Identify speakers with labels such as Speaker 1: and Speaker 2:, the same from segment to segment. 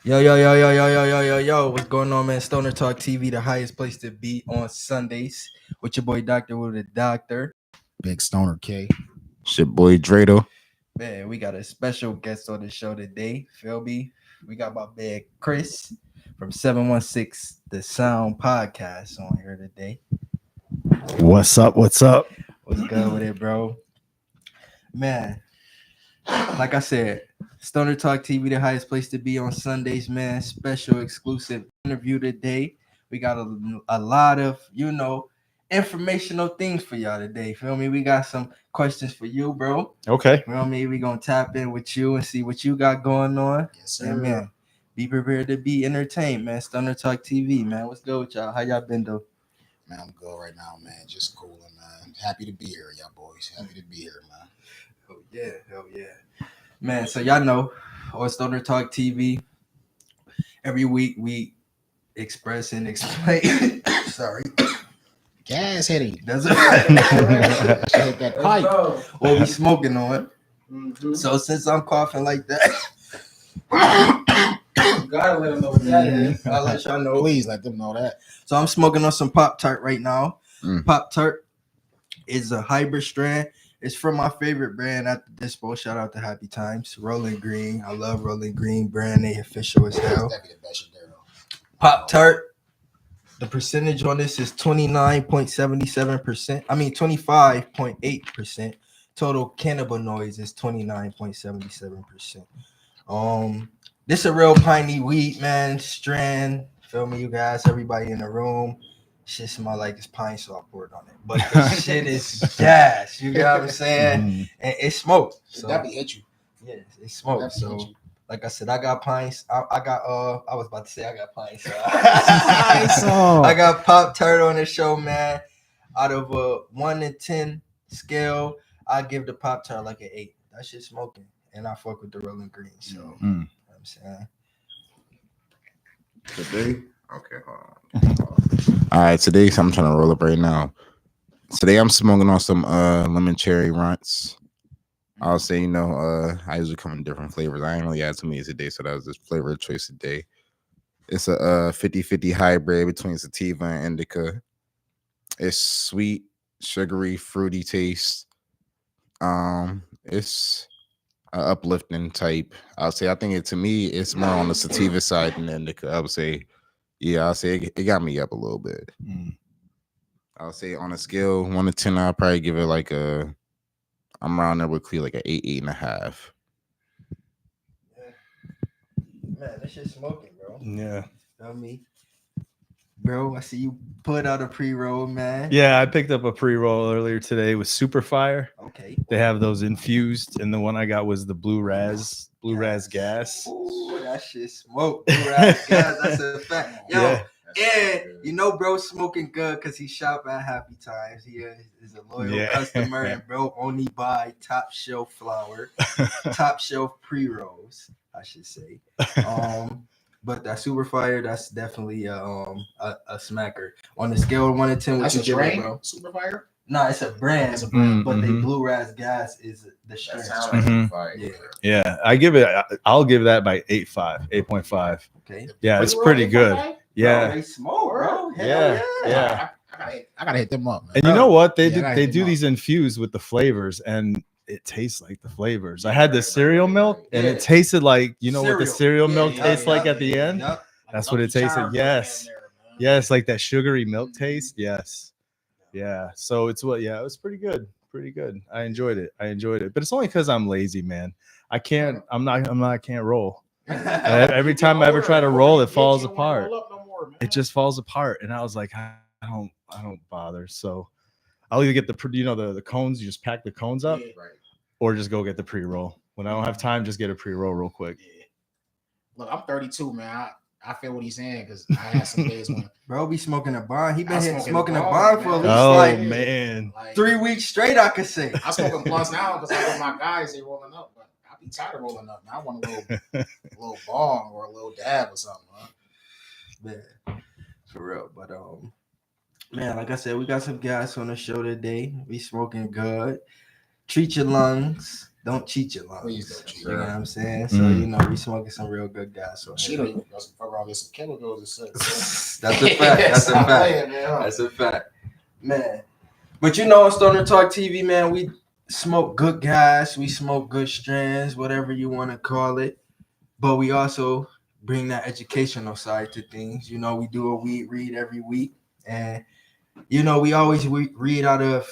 Speaker 1: Yo, what's going on, man? Stoner Talk TV, the highest place to be on Sundays. With your boy Doctor with the Doctor.
Speaker 2: Big Stoner K.
Speaker 3: Shit, boy Drado.
Speaker 1: Man, we got a special guest on the show today. Feel me? We got my man Chris from 716 the Sound podcast on here today.
Speaker 2: What's up?
Speaker 1: What's good with it, bro? Man, like I said, Stoner Talk TV, the highest place to be on Sundays, man. Special exclusive interview today. We got a lot of, informational things for y'all today. Feel me? We got some questions for you, bro.
Speaker 2: Okay.
Speaker 1: Feel me? We gonna tap in with you and see what you got going on.
Speaker 2: Yes, sir.
Speaker 1: And man, be prepared to be entertained, man. Stoner Talk TV, man. What's good with y'all? How y'all been, though?
Speaker 2: Man, I'm good right now, man. Just cooling, man. Happy to be here, y'all boys. Happy to be here, man.
Speaker 1: Hell yeah. Man, so y'all know on Stoner Talk TV, every week we express and explain. Sorry.
Speaker 2: Gas hitting.
Speaker 1: That's
Speaker 2: Hit that pipe.
Speaker 1: what we smoking on.
Speaker 2: Mm-hmm.
Speaker 1: So since I'm coughing like that,
Speaker 2: Gotta let them know what that is.
Speaker 1: I'll let y'all know.
Speaker 2: Please let them know that.
Speaker 1: So I'm smoking on some Pop-Tart right now.
Speaker 3: Mm.
Speaker 1: Pop-Tart is a hybrid strand. It's from my favorite brand at the Dispo. Shout out to Happy Times. Rolling Green. I love Rolling Green. Brand they official as hell.
Speaker 2: That'd be the best shit there, though.
Speaker 1: Pop-Tart. The percentage on this is 29.77%. I mean 25.8%. Total cannabinoids is 29.77%. This a real piney weed, man. Strand. Feel me, you guys, everybody in the room. Shit smell like it's pine, so I poured on it. But the shit is gas. You know what I'm saying?
Speaker 2: Mm-hmm.
Speaker 1: And it's smoke. So
Speaker 2: That be hit you.
Speaker 1: yeah, it's smoke.
Speaker 2: That be
Speaker 1: So
Speaker 2: hit you.
Speaker 1: like I said, I got pints. I was about to say I got pints. I got Pop-Tart on the show, man. Out of a 1 to 10 scale, I give the Pop-Tart like an 8. That shit smoking. And I fuck with the Rolling Green. So you know what I'm saying.
Speaker 3: Today? Okay, hold on. All right, today I'm trying to roll up right now. Today I'm smoking on some lemon cherry runts. I'll say, I usually come in different flavors. I ain't really had too many today, so that was this flavor choice today. It's a 50-50 hybrid between sativa and indica. It's sweet, sugary, fruity taste. It's an uplifting type. I think to me, it's more on the sativa side than the indica. I would say, I'll say it got me up a little bit. I'll say on a scale 1 to 10, I'll probably give it like I'm around there with Cleo, like an 8.5.
Speaker 1: Man, that shit smoking, bro.
Speaker 4: Yeah.
Speaker 1: Feel me? Bro, I see you put out a pre-roll, man.
Speaker 4: Yeah, I picked up a pre-roll earlier today with Super Fire.
Speaker 1: Okay.
Speaker 4: They have those infused, and the one I got was the Blue Raz gas.
Speaker 1: Ooh, that shit smoke. Blue Raz gas, that's a fact. Yo,
Speaker 4: Yeah.
Speaker 1: and bro smoking good because he shop at Happy Times. He is a loyal customer, and bro only buy top shelf flower, top shelf pre-rolls, I should say. But that Super Fire, that's definitely a smacker. On the scale of 1 to 10, what
Speaker 2: That's
Speaker 1: you
Speaker 2: a
Speaker 1: give it,
Speaker 2: strain,
Speaker 1: bro?
Speaker 2: Super Fire.
Speaker 1: No, it's a brand.
Speaker 2: It's a brand.
Speaker 1: But the Blue Raz gas is the strain.
Speaker 2: Fire.
Speaker 4: Yeah, I'll give that by 8.5.
Speaker 1: Okay.
Speaker 4: Yeah, it's pretty good.
Speaker 1: Bro,
Speaker 4: Yeah.
Speaker 1: they smoke, bro. Hell
Speaker 4: Yeah.
Speaker 2: I gotta hit them up, man.
Speaker 4: And you know what? They
Speaker 2: Yeah,
Speaker 4: do these infused with the flavors, and it tastes like the flavors. I had the cereal milk, and it tasted like, what the cereal milk tastes like at the end?
Speaker 1: Yep.
Speaker 4: That's what it tasted. Yes. Yes, like that sugary milk taste. Yes. Yeah. So it was pretty good. Pretty good. I enjoyed it. But it's only because I'm lazy, man. I can't roll. Every time I ever try to roll, it falls apart. It just falls apart. And I was like, I don't bother. So I'll either get the cones, you just pack the cones up, or just go get the pre-roll. When I don't have time, just get a pre-roll real quick.
Speaker 2: Yeah. Look, I'm 32, man. I feel what he's saying because I had some days when
Speaker 1: bro be smoking a bond. He been smoking a
Speaker 2: bond,
Speaker 1: bond for at least
Speaker 4: man.
Speaker 1: 3 weeks straight, I could say.
Speaker 2: I'm smoking blunts now because I know my guys they rolling up, but I be tired of rolling up. Now I want a little bong or a little dab or something, huh?
Speaker 1: Man, for real. But man, like I said, we got some guys on the show today. We smoking good. Treat your lungs. don't cheat your lungs.
Speaker 2: Please don't cheat.
Speaker 1: You know what I'm saying? So you know we smoking some real good gas. So
Speaker 2: Cheat, you got some fuck around, get some chemicals and shit.
Speaker 1: That's a fact. That's a fact. That's a fact, man. But you know, on Stoner Talk TV, man, we smoke good gas, we smoke good strands, whatever you want to call it. But we also bring that educational side to things. You know, we do a weed read every week, and you know, we always read out of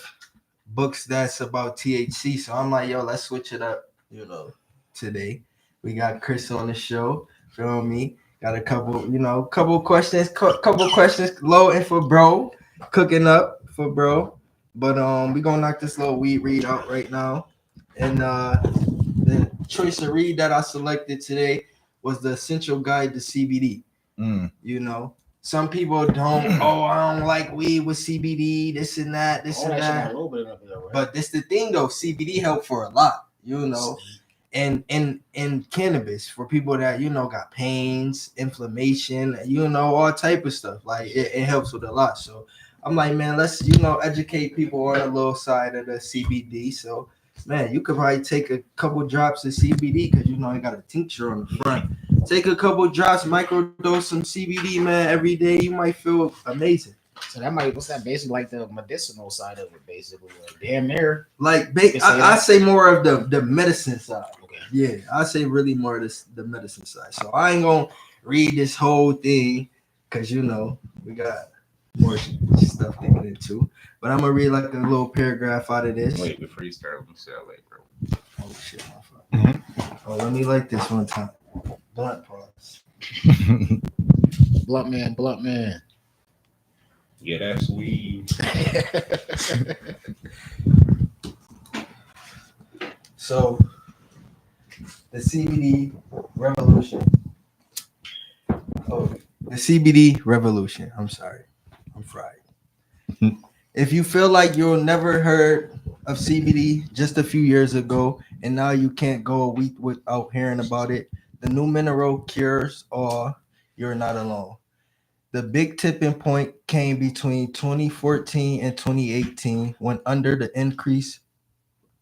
Speaker 1: books that's about THC. So I'm like, yo, let's switch it up. You know, today we got Chris on the show. Feel me? Got a couple, couple questions loading for bro, cooking up for bro. But we gonna knock this little weed read out right now. And the choice of read that I selected today was the Essential Guide to CBD. You know, some people don't. Oh, I don't like weed with CBD. This and that. But this the thing though. CBD help for a lot. You know. And cannabis for people that got pains, inflammation, all type of stuff. Like it helps with a lot. So I'm like, man, let's educate people on the little side of the CBD. So man, you could probably take a couple drops of CBD because you got a tincture on the front. Take a couple drops, microdose some CBD, man, every day. You might feel amazing.
Speaker 2: So what's that basically like the medicinal side of it, basically? Like damn near.
Speaker 1: Like I say more of the medicine side. Okay. Yeah, I say really more of the medicine side. So I ain't gonna read this whole thing because we got more stuff to get into. But I'm gonna read like a little paragraph out of this.
Speaker 3: Wait, before you start, let me say that later, bro.
Speaker 1: Oh shit, my fault. Oh, let me like this one time. Blunt pause.
Speaker 2: Blunt man.
Speaker 3: Yeah, that's weed.
Speaker 1: So, the CBD revolution. Oh, the CBD revolution. I'm sorry. I'm fried. If you feel like you'll never heard of CBD just a few years ago, and now you can't go a week without hearing about it, the new mineral cures all. You're not alone. The big tipping point came between 2014 and 2018 when, under the increased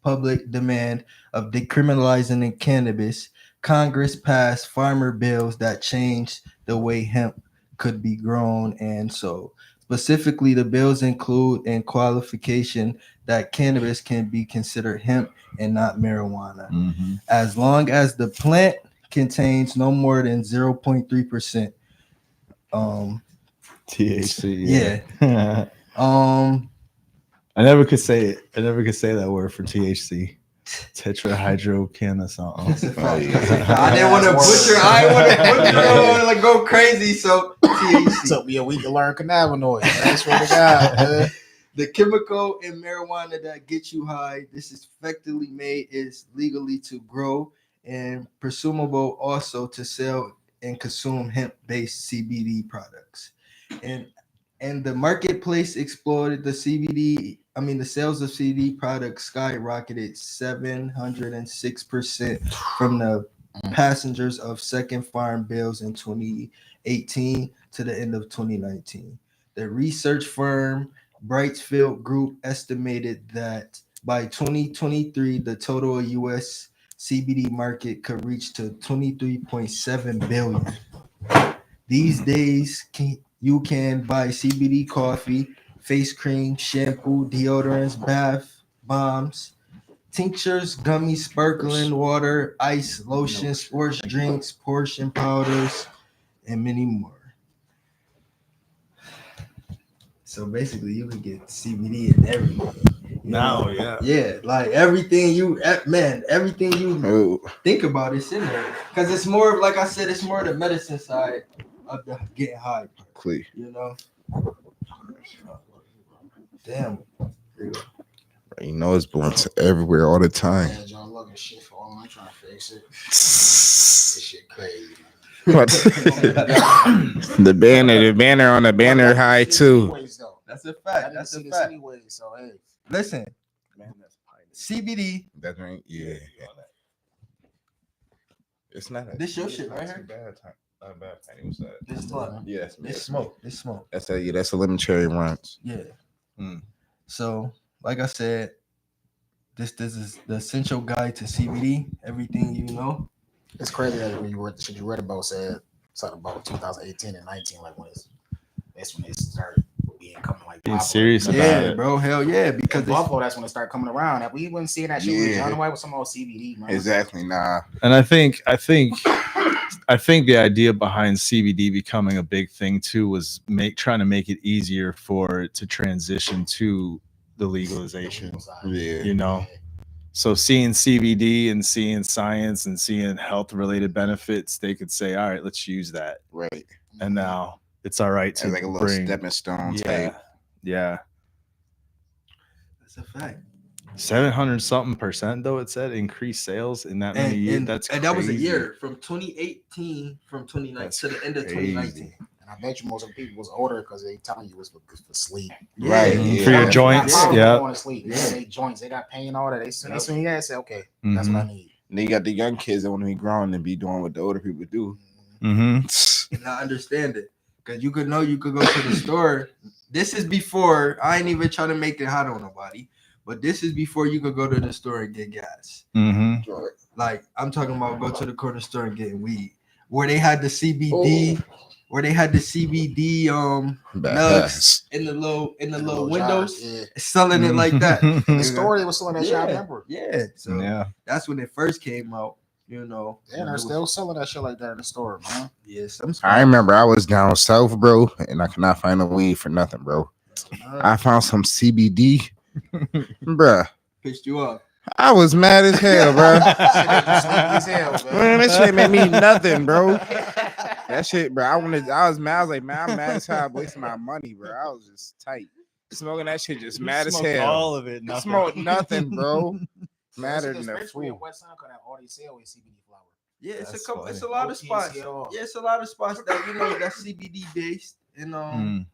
Speaker 1: public demand of decriminalizing cannabis, Congress passed farmer bills that changed the way hemp could be grown and sold. Specifically, the bills include a qualification that cannabis can be considered hemp and not marijuana, as long as the plant contains no more than 0.3%.
Speaker 4: THC.
Speaker 1: Yeah.
Speaker 4: I never could say it. I never could say that word for THC. Tetrahydrocannabinol something.
Speaker 1: I didn't want to butcher. I didn't want to like go crazy. So THC.
Speaker 2: Took me a week to learn cannabinoids. I swear to God.
Speaker 1: The chemical in marijuana that gets you high. This is effectively made is legally to grow and presumable also to sell and consume hemp-based CBD products. And the marketplace exploded. The sales of CBD products skyrocketed 706% from the passengers of second farm bills in 2018 to the end of 2019. The research firm Brightfield Group estimated that by 2023, the total U.S. CBD market could reach to 23.7 billion. These days, you can buy CBD coffee, face cream, shampoo, deodorants, bath bombs, tinctures, gummies, sparkling water, ice, lotion, sports drinks, portion powders, and many more. So basically, you can get CBD in everything.
Speaker 4: Now,
Speaker 1: yeah, like everything you think about is in there because it's more of, like I said, it's more the medicine side of the getting high part, Damn.
Speaker 3: It's blunts everywhere all the time.
Speaker 2: Yeah, John looking shit for all. I'm trying to fix it. This shit crazy.
Speaker 3: the banner on the banner high too.
Speaker 1: That's a fact. That's a fact.
Speaker 2: Anyway, so hey,
Speaker 1: listen, CBD.
Speaker 3: That's right. Yeah. It's not.
Speaker 1: This your shit right here.
Speaker 3: Not bad. What's that?
Speaker 1: This blunt.
Speaker 3: Yes.
Speaker 1: This smoke. This smoke.
Speaker 3: That's a lemon cherry runs.
Speaker 1: Yeah. So, like I said, This is the essential guide to CBD. Everything you know.
Speaker 2: It's crazy that when you read about said something about 2018 and 19, like that's when they started becoming like
Speaker 4: Being
Speaker 2: popular.
Speaker 4: serious about
Speaker 1: Yeah,
Speaker 4: it.
Speaker 1: bro. Hell yeah. Because
Speaker 2: In Buffalo, that's when it started coming around. That we wouldn't see that shit.
Speaker 3: Yeah.
Speaker 2: I don't know why it was some old CBD, man.
Speaker 3: Exactly. Nah.
Speaker 4: And I think the idea behind CBD becoming a big thing too was trying to make it easier for it to transition to the legalization.
Speaker 3: Yeah.
Speaker 4: You know, so seeing CBD and seeing science and seeing health related benefits, they could say, all right, let's use that.
Speaker 3: Right.
Speaker 4: And now it's all right to
Speaker 3: As like a little
Speaker 4: bring,
Speaker 3: stepping stone
Speaker 4: yeah,
Speaker 3: type.
Speaker 4: yeah.
Speaker 1: that's a fact.
Speaker 4: 700 something percent though, it said increased sales in that many years. That's
Speaker 1: and that was a
Speaker 4: crazy.
Speaker 1: year from 2018 from 2019
Speaker 4: That's
Speaker 1: to the end of
Speaker 4: crazy.
Speaker 1: 2019.
Speaker 2: And I bet you most of the people was older because they telling you it's for sleep.
Speaker 3: Right.
Speaker 4: Mhm.
Speaker 3: Yeah.
Speaker 4: For your
Speaker 3: Yeah.
Speaker 4: joints,
Speaker 2: Yeah.
Speaker 4: yeah.
Speaker 2: Going to sleep. Yeah. They joints. They got pain. All that. They
Speaker 1: Yep.
Speaker 2: swing that. Say, okay, that's what I need.
Speaker 3: And then you got the young kids that want to be grown and be doing what the older people do.
Speaker 4: Mm-hmm.
Speaker 1: And I understand it because you could go to the store. This is before I ain't even trying to make it hot on nobody, but this is before you could go to the store and get gas.
Speaker 4: Mm-hmm.
Speaker 1: Like I'm talking about go to the corner store and getting weed, where they had the CBD, where they had the CBD nugs in the little windows,
Speaker 2: Yeah.
Speaker 1: selling it like that.
Speaker 2: The store they was selling that shit. I remember.
Speaker 1: Yeah, so
Speaker 4: Yeah.
Speaker 1: that's when it first came out. You know,
Speaker 2: Yeah, they're still selling that shit like that in the store, man.
Speaker 1: yeah. Some
Speaker 3: I remember I was down south, bro, and I could not find no weed for nothing, bro. I found some CBD, bruh.
Speaker 1: pissed you off.
Speaker 3: I was mad as hell, bro.
Speaker 2: As hell,
Speaker 3: Man, that shit made me nothing, bro. That shit, bro. I was mad. I was like, man, I'm mad as hell. I'm wasting my money, bro. I was just tight. Smoking that shit just mad as
Speaker 4: Smoked
Speaker 3: hell.
Speaker 4: all of it. Nothing.
Speaker 3: Smoked nothing, bro. Madder than a
Speaker 2: dispensary in
Speaker 3: fool.
Speaker 2: West Side that all they sell is CBD flower.
Speaker 1: Yeah, it's
Speaker 4: That's
Speaker 1: a couple.
Speaker 4: funny.
Speaker 1: It's a lot of
Speaker 2: No
Speaker 1: spots.
Speaker 2: THC.
Speaker 1: Yeah, it's a lot of spots that that's CBD based. And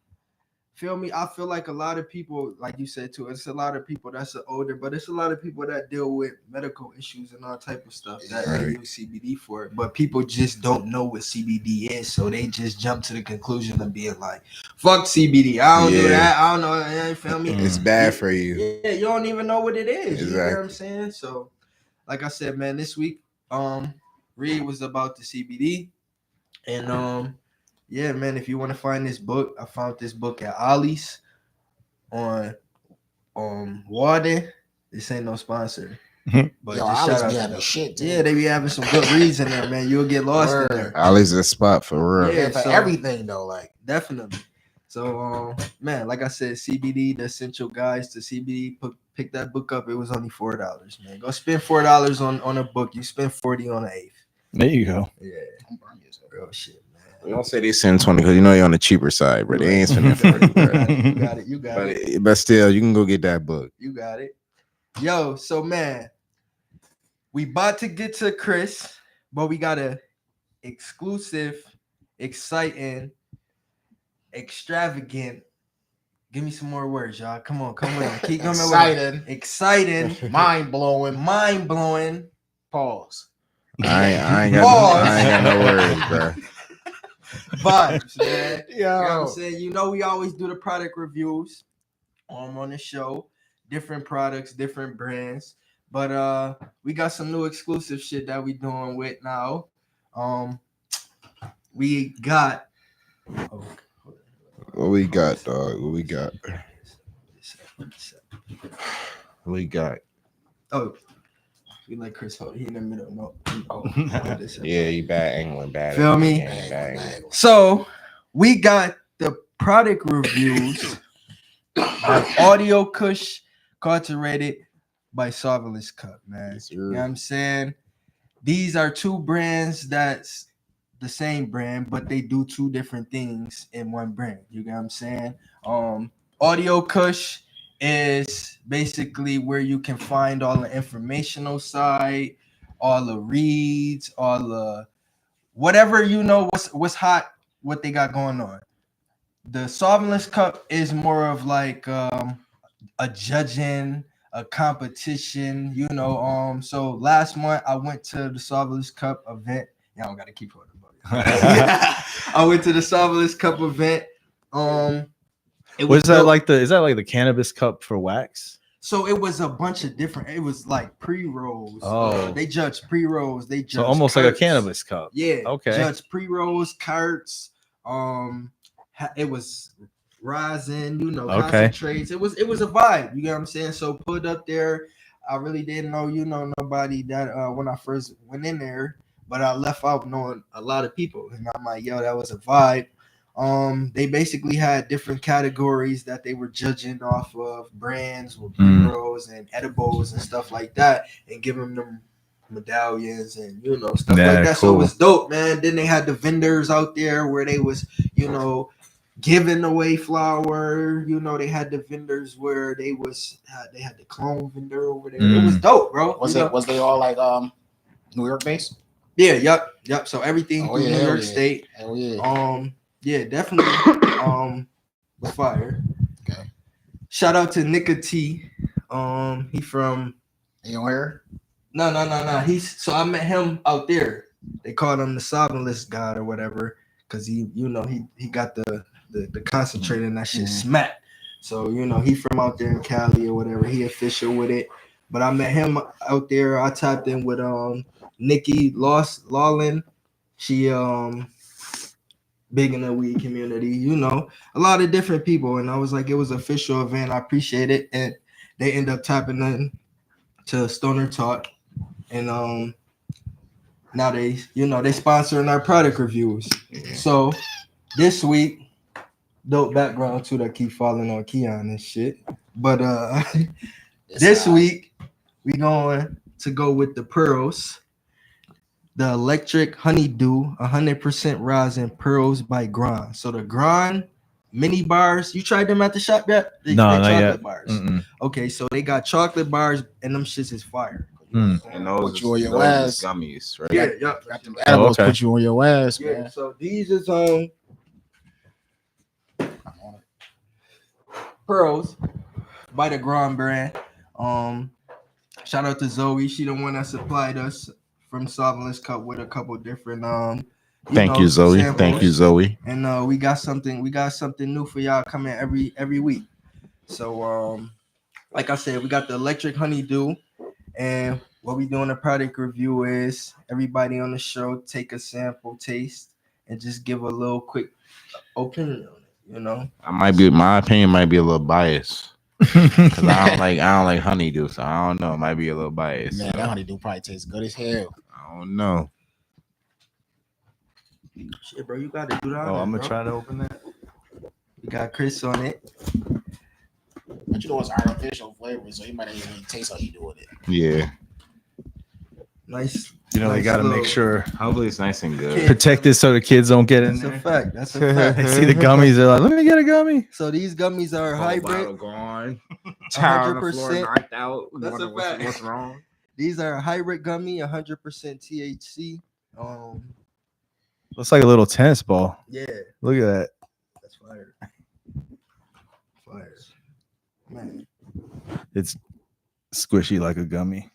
Speaker 1: feel me? I feel like a lot of people, like you said too, it's a lot of people that's older, but it's a lot of people that deal with medical issues and all type of stuff that they use CBD for. But people just don't know what CBD is, so they just jump to the conclusion of being like, "Fuck CBD, I don't do that. I don't know." You feel me?
Speaker 3: It's bad for you.
Speaker 1: Yeah, you don't even know what it is.
Speaker 3: Exactly.
Speaker 1: You know what I'm saying? So, like I said, man, this week, Reed was about the CBD, and yeah, man, if you want to find this book, I found this book at Ollie's on Warden. This ain't no sponsor. But
Speaker 2: Yo,
Speaker 1: just
Speaker 2: Ollie's
Speaker 1: shout out
Speaker 2: be
Speaker 1: to
Speaker 2: having
Speaker 1: them.
Speaker 2: shit, too.
Speaker 1: Yeah, they be having some good reads in there, man. You'll get lost in there.
Speaker 3: Ollie's a spot for real.
Speaker 1: Yeah,
Speaker 2: Yeah, for
Speaker 1: so-
Speaker 2: everything though, like
Speaker 1: Definitely. So man, like I said, CBD, the essential guides to CBD, pick that book up. It was only $4, man. Go spend $4 on a book. You spend 40 on an eighth.
Speaker 4: There you go.
Speaker 1: Yeah, real shit, man.
Speaker 3: We don't say they send 20 because you know you're on the cheaper side, but they ain't spending 40, bro.
Speaker 1: You got it.
Speaker 3: But still, you can go get that book.
Speaker 1: You got it. Yo, so man, we about to get to Chris, but we got a exclusive, exciting, extravagant. Give me some more words, y'all. Come on. Keep coming with exciting,
Speaker 2: mind blowing.
Speaker 1: Pause.
Speaker 3: I ain't got no words, bro.
Speaker 1: Vibes, man.
Speaker 2: Yo.
Speaker 1: You know what I'm saying? You know, we always do the product reviews on the show. Different products, different brands. But we got some new exclusive shit that we doing with now. We got
Speaker 3: What we got, dog? What we got?
Speaker 1: Oh, we let Chris hold. He in the middle. No.
Speaker 3: Yeah, you bad angling, bad.
Speaker 1: Feel me?
Speaker 3: Yeah, bad angling.
Speaker 1: So we got the product reviews by Audio Kush, cultivated by Solventless Cup, man.
Speaker 3: Yes, sir.
Speaker 1: You know what I'm saying? These are two brands that's the same brand, but they do two different things in one brand. You know what I'm saying? Audio Kush is basically where you can find all the informational side, all the reads, all the whatever you know what's hot, what they got going on. The Solventless Cup is more of like a judging, a competition, you know. So last month I went to the Solventless Cup event. Yeah, I don't gotta keep on about it. I went to the Solventless Cup event. It
Speaker 4: Was that
Speaker 1: dope.
Speaker 4: like is that like the cannabis cup for wax?
Speaker 1: So it was a bunch of different. It was like pre-rolls.
Speaker 4: Oh.
Speaker 1: They judged pre-rolls. They judged
Speaker 4: So almost like a
Speaker 1: carts.
Speaker 4: cannabis cup.
Speaker 1: Yeah.
Speaker 4: Okay.
Speaker 1: Judged pre-rolls, carts. It was rosin.
Speaker 4: Okay.
Speaker 1: Concentrates. It was a vibe. You get what I'm saying? So put up there. I really didn't know nobody that when I first went in there, but I left out knowing a lot of people, and I'm like, yo, that was a vibe. They basically had different categories that they were judging off of brands with pre-rolls and edibles and stuff like that, and giving them medallions and stuff like that.
Speaker 4: Cool.
Speaker 1: So it was dope, man. Then they had the vendors out there where they was giving away flour. They had the vendors where they had the clone vendor over there. It was dope, bro.
Speaker 2: Was they all like New York based?
Speaker 1: Yeah, yep. So everything through New York State.
Speaker 2: Hell yeah.
Speaker 1: Yeah, definitely. Was fire.
Speaker 2: Okay.
Speaker 1: Shout out to Nika T. He from.
Speaker 2: You don't hear?
Speaker 1: No. So I met him out there. They called him the solventless god or whatever, because he got the concentrate and that shit smacked. So he from out there in Cali or whatever. He official with it. But I met him out there. I tapped in with Nikki Lawlin. She big in the weed community, a lot of different people. And I was like, it was an official event. I appreciate it. And they end up tapping in to Stoner Talk. And now they sponsoring our product reviews. So this week, dope background too that keep falling on Keon and shit. But this week we going to go with the Pearls. The Electric Honeydew 100% rosin Pearls by Grand. So the Grand mini bars, you tried them at the shop yet?
Speaker 4: No,
Speaker 1: not
Speaker 4: chocolate
Speaker 1: yet. Bars. Okay, so they got chocolate bars and them shits is fire.
Speaker 3: And those
Speaker 2: put you on your ass.
Speaker 3: Gummies, right?
Speaker 1: Yeah.
Speaker 2: Got them edibles,
Speaker 4: okay.
Speaker 2: put you on your ass,
Speaker 1: Yeah.
Speaker 2: man.
Speaker 1: So these is Pearls by the Grand brand. Shout out to Zoe. She the one that supplied us from Solventless Cup with a couple different
Speaker 3: Thank you, Zoe.
Speaker 1: samples.
Speaker 3: Thank you, Zoe.
Speaker 1: And we got something new for y'all coming every week. So like I said, we got the Electric Honeydew, and what we doing a product review is everybody on the show take a sample, taste, and just give a little quick opinion on it.
Speaker 3: My opinion might be a little biased. Cause I don't like honeydew, so I don't know. It might be a little biased.
Speaker 2: Man, that honeydew probably tastes good as hell.
Speaker 3: I don't know.
Speaker 1: Shit, bro, you gotta do that.
Speaker 4: Oh, I'm gonna try to open that.
Speaker 1: We got Chris on it.
Speaker 2: But it's artificial flavor, so you might not even taste how you doing it.
Speaker 3: Yeah.
Speaker 1: Nice.
Speaker 4: They gotta make sure
Speaker 3: Hopefully it's nice and good.
Speaker 4: protect this so the kids don't get in
Speaker 1: That's a
Speaker 4: there.
Speaker 1: fact. That's a fact.
Speaker 4: They see the gummies, they're like, let me get a gummy.
Speaker 1: So these gummies are hybrid.
Speaker 3: Gone.
Speaker 1: 100%.
Speaker 3: Knocked out.
Speaker 1: That's a fact.
Speaker 3: What's wrong?
Speaker 1: These are a hybrid gummy, 100% THC.
Speaker 4: Looks like a little tennis ball.
Speaker 1: Yeah,
Speaker 4: Look at that.
Speaker 1: that's fire. Fire, man.
Speaker 4: It's squishy like a gummy.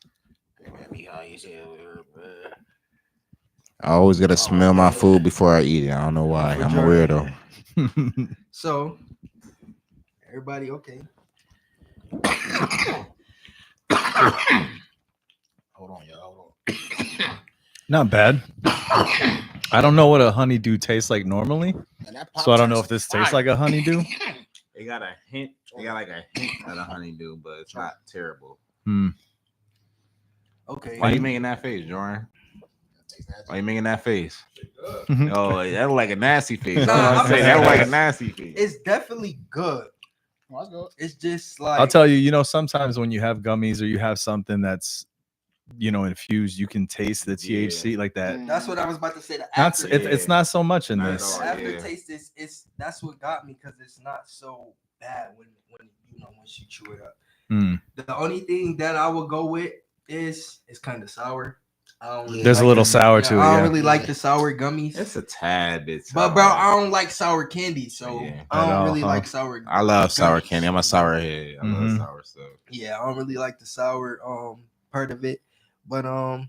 Speaker 3: I always gotta smell my food before I eat it. I don't know why. I'm a weirdo.
Speaker 1: So, everybody, okay.
Speaker 2: Hold on, y'all. Hold on.
Speaker 4: Not bad. I don't know what a honeydew tastes like normally, so I don't know if this tastes like a honeydew.
Speaker 3: They got a hint. They got like a hint of the honeydew, but it's not terrible.
Speaker 1: Okay.
Speaker 3: Why are you making that face, Jordan? Why are you making that face? Oh, that look like a nasty face. That look like a nasty face.
Speaker 1: It's definitely good.
Speaker 2: Let's go.
Speaker 1: It's just like
Speaker 4: I'll tell you, sometimes when you have gummies or you have something that's infused, you can taste the THC like that.
Speaker 1: That's what I was about to say.
Speaker 4: It's not so much in this.
Speaker 1: The aftertaste is that's what got me, because it's not so bad when once you chew it up. The only thing that I would go with is it's kind of sour.
Speaker 4: There's a little sour to it.
Speaker 1: I don't really like the sour gummies.
Speaker 3: It's a tad bit sour.
Speaker 1: But bro, I don't like sour candy, so I don't really like sour.
Speaker 3: I love sour
Speaker 1: gummies.
Speaker 3: candy. I'm a sour head. I love sour stuff.
Speaker 1: Yeah, I don't really like the sour part of it, but I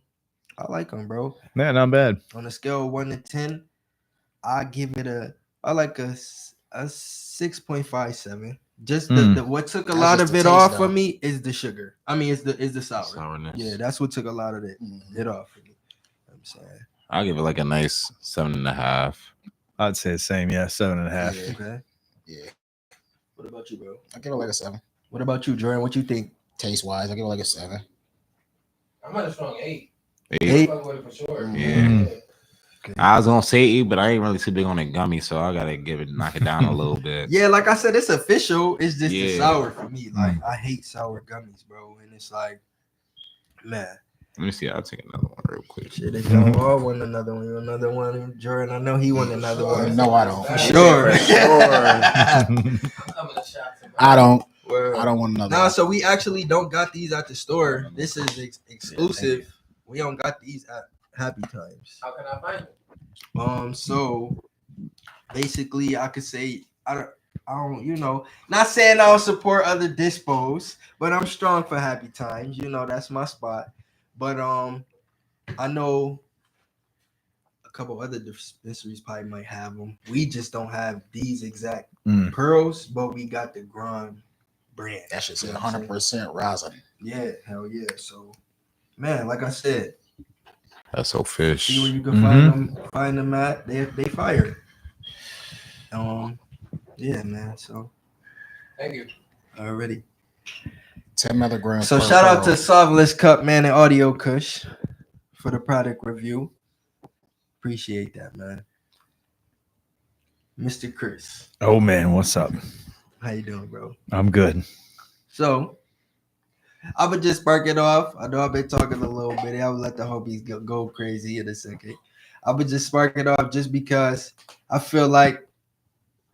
Speaker 1: like them, bro.
Speaker 4: Man, not bad.
Speaker 1: On a scale of 1 to 10, I give it a 6.57. Just
Speaker 4: Mm.
Speaker 1: the what took a
Speaker 2: That's
Speaker 1: lot
Speaker 2: just
Speaker 1: of
Speaker 2: the
Speaker 1: it
Speaker 2: taste,
Speaker 1: off
Speaker 2: though.
Speaker 1: for me is the sugar. I mean, is the sour.
Speaker 3: Sourness.
Speaker 1: Yeah, that's what took a lot of it
Speaker 2: Mhm.
Speaker 1: off for me. You know what I'm saying.
Speaker 3: I'll give it like a nice 7.5.
Speaker 4: I'd say the same. Yeah, 7.5.
Speaker 2: Yeah.
Speaker 1: Okay.
Speaker 2: Yeah,
Speaker 1: What about you, bro?
Speaker 2: I give it like a 7.
Speaker 1: What about you, Jordan? What you think?
Speaker 2: Taste wise, I give it like a 7.
Speaker 5: I'm at a strong 8.
Speaker 1: 8?
Speaker 5: I'm fucking with it for sure.
Speaker 3: Yeah.
Speaker 4: Mhm.
Speaker 3: I was gonna say 8, but I ain't really too big on the gummy, so I gotta knock it down a little bit.
Speaker 1: Yeah, like I said, it's official. It's just the
Speaker 3: Yeah.
Speaker 1: sour for me. Like I hate sour gummies, bro. And it's like, man,
Speaker 3: Let me see. I'll take another one real quick.
Speaker 1: shit, if y'all all want another one, you want another one, Jordan. I know he want another one.
Speaker 2: No, I don't.
Speaker 1: For sure.
Speaker 5: I'm coming to shots.
Speaker 2: I don't.
Speaker 1: Word.
Speaker 2: I don't want another.
Speaker 1: Nah,
Speaker 2: one.
Speaker 1: so we actually don't got these at the store. This is exclusive. We don't got these at Happy Times.
Speaker 5: How can I find it?
Speaker 1: So basically, I could say I don't, you know, not saying I don't support other dispos, but I'm strong for Happy Times. You know, that's my spot. But I know a couple other dispensaries probably might have them. We just don't have these exact
Speaker 4: Mm.
Speaker 1: pearls, but we got the Grand brand.
Speaker 2: That shit said
Speaker 1: You know what I'm
Speaker 2: 100% rosin.
Speaker 1: Yeah, hell yeah. So, man, like I said,
Speaker 3: That's so fish.
Speaker 1: see where you can
Speaker 4: Mhm.
Speaker 1: find them at. They fire. Yeah, man. So
Speaker 5: Thank you.
Speaker 1: already.
Speaker 2: 10 milligrams.
Speaker 1: So
Speaker 2: per
Speaker 1: shout out to
Speaker 2: pearl.
Speaker 1: Solveless Cup, man, and Audio Kush for the product review. Appreciate that, man. Mr. Chris,
Speaker 4: Oh man, what's up?
Speaker 1: how you doing, bro?
Speaker 4: I'm good.
Speaker 1: So I would just spark it off. I know I've been talking a little bit. I would let the homies go crazy in a second. I would just spark it off just because I feel like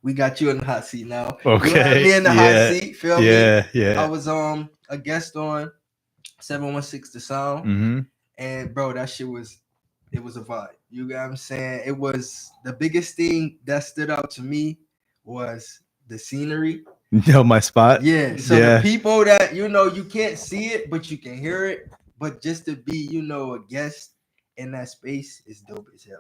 Speaker 1: we got you in the hot seat now. You
Speaker 4: Okay.
Speaker 1: had me in the
Speaker 4: Yeah.
Speaker 1: hot seat. Feel me?
Speaker 4: Yeah,
Speaker 1: I
Speaker 4: yeah.
Speaker 1: was a guest on 716 The Sound,
Speaker 4: Mm-hmm.
Speaker 1: and bro, that shit was a vibe. You get what I'm saying? It was the biggest thing that stood out to me was the scenery.
Speaker 4: Know my spot?
Speaker 1: Yeah. So
Speaker 4: Yeah.
Speaker 1: the people that you can't see it, but you can hear it. But just to be, a guest in that space is dope as hell.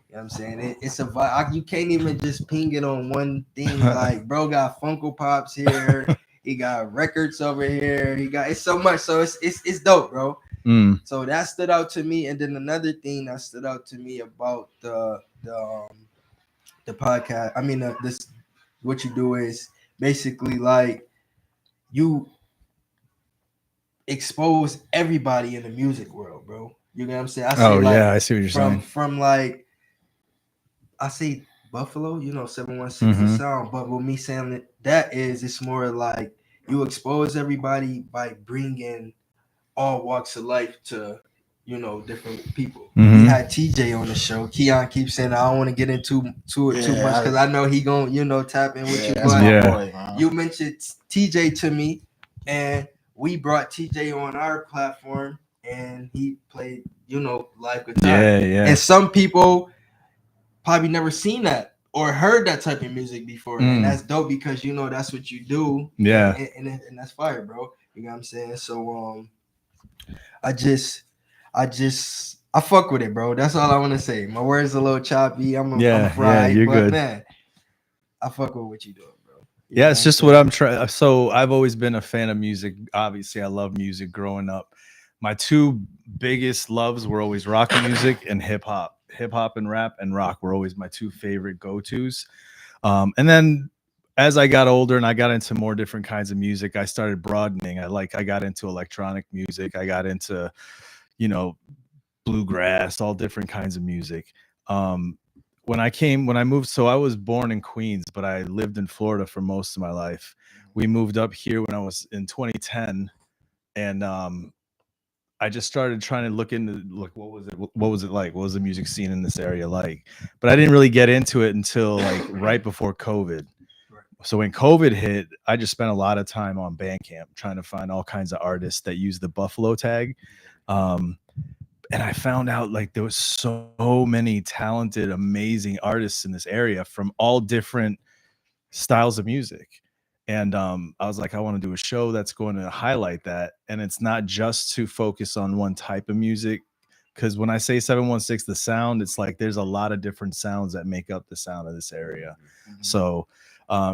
Speaker 1: You know what I'm saying? It's a vibe. You can't even just ping it on one thing. Like, bro got Funko Pops here. He got records over here. It's so much. So it's dope, bro.
Speaker 4: Mm.
Speaker 1: So that stood out to me. And then another thing that stood out to me about the podcast. I mean, this what you do is basically like you expose everybody in the music world, bro. You know what I'm saying? I say
Speaker 4: Yeah, I see what you're saying.
Speaker 1: from like I say Buffalo, 716
Speaker 4: Mhm.
Speaker 1: The Sound, but with me saying that it's more like you expose everybody by bringing all walks of life to different people.
Speaker 4: Mhm.
Speaker 1: We had TJ on the show. Keon keeps saying I don't want to get into it too much because I know he gonna tap in with you.
Speaker 2: That's
Speaker 1: But
Speaker 2: my
Speaker 4: Yeah.
Speaker 2: boy, man.
Speaker 1: you mentioned TJ to me, and we brought TJ on our platform, and he played live guitar.
Speaker 4: Yeah.
Speaker 1: And some people probably never seen that or heard that type of music before, and that's dope because that's what you do.
Speaker 4: Yeah.
Speaker 1: and that's fire, bro. You know what I'm saying? So I fuck with it, bro. That's all I want to say. My words a little choppy. I'm fried,
Speaker 4: you're
Speaker 1: but
Speaker 4: good.
Speaker 1: man, I fuck with what you doing, bro.
Speaker 4: Yeah, it's just what I'm trying. So I've always been a fan of music. Obviously, I love music growing up. My two biggest loves were always rock music and hip hop. Hip hop and rap and rock were always my two favorite go-tos. And then as I got older and I got into more different kinds of music, I started broadening. I got into electronic music. I got into, bluegrass, all different kinds of music. When I moved, so I was born in Queens, but I lived in Florida for most of my life. We moved up here when I was in 2010, and I just started trying to look into what was it like? What was the music scene in this area like? But I didn't really get into it until like right before COVID. So when COVID hit, I just spent a lot of time on Bandcamp trying to find all kinds of artists that use the Buffalo tag. And I found out like there was so many talented, amazing artists in this area from all different styles of music. And I was like, I want to do a show that's going to highlight that. And it's not just to focus on one type of music. Because when I say 716 The Sound, it's like there's a lot of different sounds that make up the sound of this area. So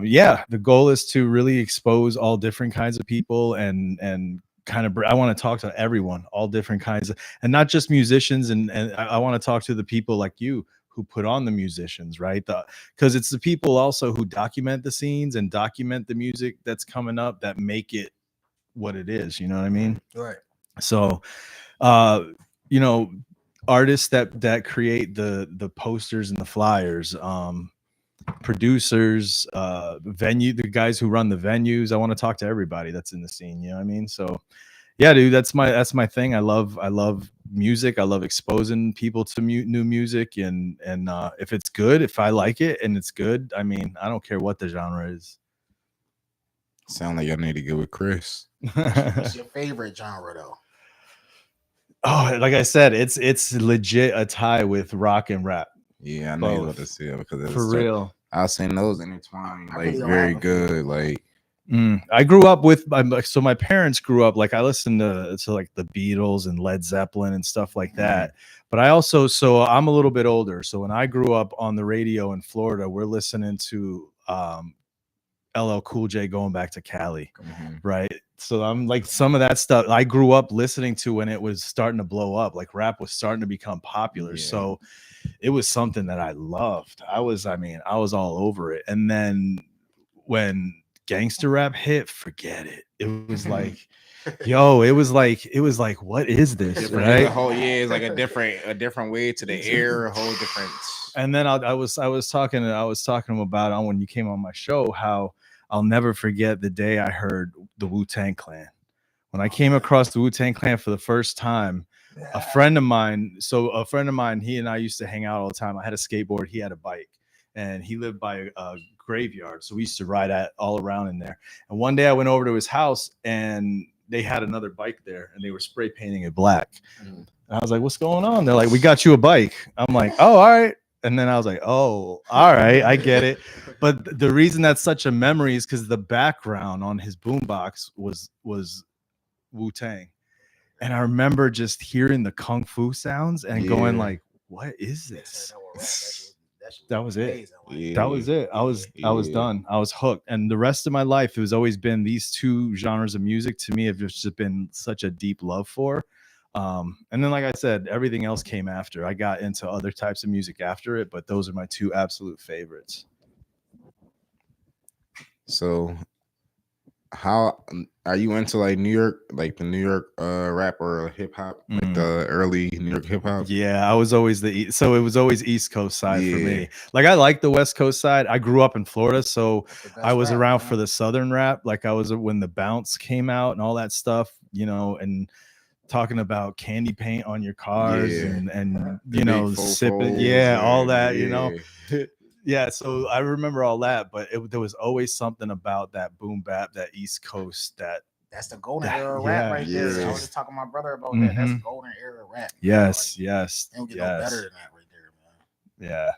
Speaker 4: yeah, the goal is to really expose all different kinds of people and kind of I want to talk to everyone, all different kinds of, and not just musicians, and I want to talk to the people like you who put on the musicians, right? Because it's the people also who document the scenes and document the music that's coming up that make it what it is, you know what I mean?
Speaker 1: Right.
Speaker 4: So you know, artists that create the posters and the flyers, producers, the guys who run the venues. I want to talk to everybody that's in the scene, you know what I mean? So yeah, dude, that's my thing. I love music. I love exposing people to new music, and if it's good, if I like it and it's good, I mean, I don't care what the genre is.
Speaker 3: Sound like y'all need to get with Chris.
Speaker 2: What's your favorite genre though?
Speaker 4: Oh, like I said, it's legit a tie with rock and rap.
Speaker 3: Yeah, I know you
Speaker 4: Both.
Speaker 3: what to say because it's
Speaker 4: For real.
Speaker 3: I was saying those intertwined,
Speaker 2: I
Speaker 3: like
Speaker 2: really don't
Speaker 3: very
Speaker 2: have a
Speaker 3: good.
Speaker 2: favorite.
Speaker 3: Like
Speaker 4: I grew up with so my parents grew up like I listened to like the Beatles and Led Zeppelin and stuff like that. But I also, so I'm a little bit older. So when I grew up on the radio in Florida, we're listening to LL Cool J going back to Cali, right? So I'm like some of that stuff I grew up listening to when it was starting to blow up, like rap was starting to become popular.
Speaker 3: Yeah.
Speaker 4: So it was something that I loved. I was all over it. And then when gangster rap hit, forget it. It was like, yo, it was like, what is this,
Speaker 3: it's
Speaker 4: right?
Speaker 3: a whole it's like a different way to the air, a whole different.
Speaker 4: And then I was talking to him about it when you came on my show, how I'll never forget the day I heard the Wu-Tang Clan. When I came across the Wu-Tang Clan for the first time, a friend of mine, he and I used to hang out all the time. I had a skateboard, he had a bike, and he lived by a graveyard. So we used to ride all around in there. And one day I went over to his house and they had another bike there and they were spray painting it black. And I was like, what's going on? They're like, we got you a bike. I'm like, oh, all right. And then I was like, oh, all right, I get it. But the reason that's such a memory is because the background on his boombox was Wu-Tang. And I remember just hearing the kung fu sounds and going like, what is this? That was it. That was it. I was done. I was hooked. And the rest of my life, it has always been these two genres of music to me have just been such a deep love for. And then, like I said, everything else came after. I got into other types of music after it, but those are my two absolute favorites.
Speaker 3: So how are you into like New York, like the New York rap or hip hop, like the early New York hip hop?
Speaker 4: Yeah, I was always so it was always East Coast side for me. Like I like the West Coast side. I grew up in Florida, so I was around for the Southern rap. Like I was when the Bounce came out and all that stuff, you know, and talking about candy paint on your cars and you know, sipping, all that, you know. Yeah, so I remember all that, but there was always something about that boom bap, that East Coast,
Speaker 2: that's the golden era rap right there. I was just talking to my brother about that. That's the golden era rap.
Speaker 4: Yes,
Speaker 2: like,
Speaker 4: yes.
Speaker 2: They don't get no better than that right there, man.
Speaker 4: Yeah.